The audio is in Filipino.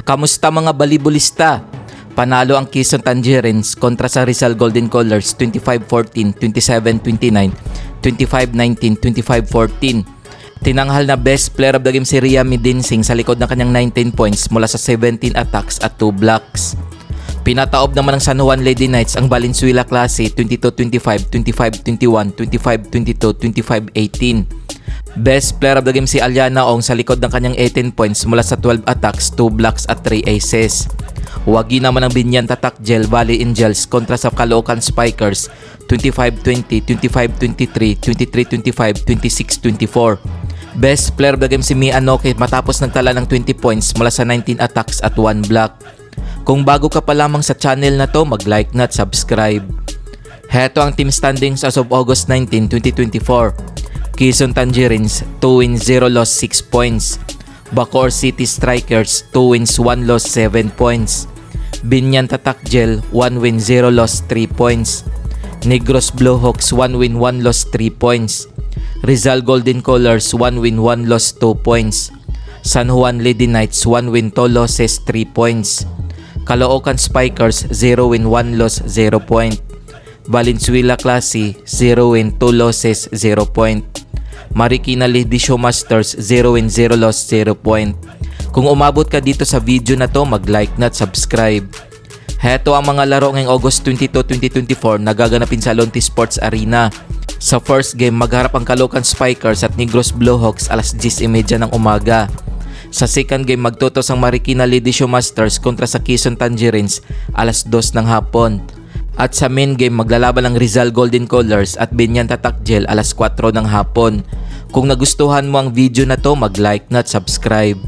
Kamusta mga balibulista? Panalo ang Quezon Tangerines kontra sa Rizal Golden Colors 25-14, 27-29, 25-19, 25-14. Tinanghal na best player of the game si Ria Midinsing sa likod ng kanyang 19 points mula sa 17 attacks at 2 blocks. Pinataob naman ng San Juan Lady Knights ang Valenzuela Clase 22-25, 25-21, 25-22, 25-18. Best player of the game si Aliana Ong sa likod ng kanyang 18 points mula sa 12 attacks, 2 blocks at 3 aces. Wagi naman ang Binyan Tatak Gel Valley Angels kontra sa Caloocan Spikers 25-20, 25-23, 23-25, 26-24. Best player of the game si Mia Anoke matapos nagtala ng 20 points mula sa 19 attacks at 1 block. Kung bago ka pa lamang sa channel na to, mag-like na at subscribe. Heto ang team standings as of August 19, 2024. Quezon Tangerines 2 wins 0 loss 6 points. Bacoor City Strikers 2 wins 1 loss 7 points. Binyan Tatak Gel 1 win 0 loss 3 points. Negros Blowhawks 1 win 1 loss 3 points. Rizal Golden Colors 1 win 1 loss 2 points. San Juan Lady Knights 1 win 2 losses 3 points. Caloocan Spikers 0 win 1 loss 0 point. Valenzuela Clase 0 win 2 losses 0 point. Marikina Ledisio Masters 0 win 0 loss 0 point. Kung umabot ka dito sa video na to, mag-like na at subscribe. Heto ang mga laro ngayong August 22, 2024 na gaganapin sa Lonti Sports Arena. Sa first game, magharap ang Caloocan Spikers at Negros Blowhawks alas 10:30 ng umaga. Sa second game, magtutos ang Marikina Ledisio Masters kontra sa Quezon Tangerines alas 2 ng hapon. At sa main game, maglalaban ang Rizal Golden Colors at Binyan Tatak Gel alas 4 ng hapon. Kung nagustuhan mo ang video na to, mag-like na at subscribe.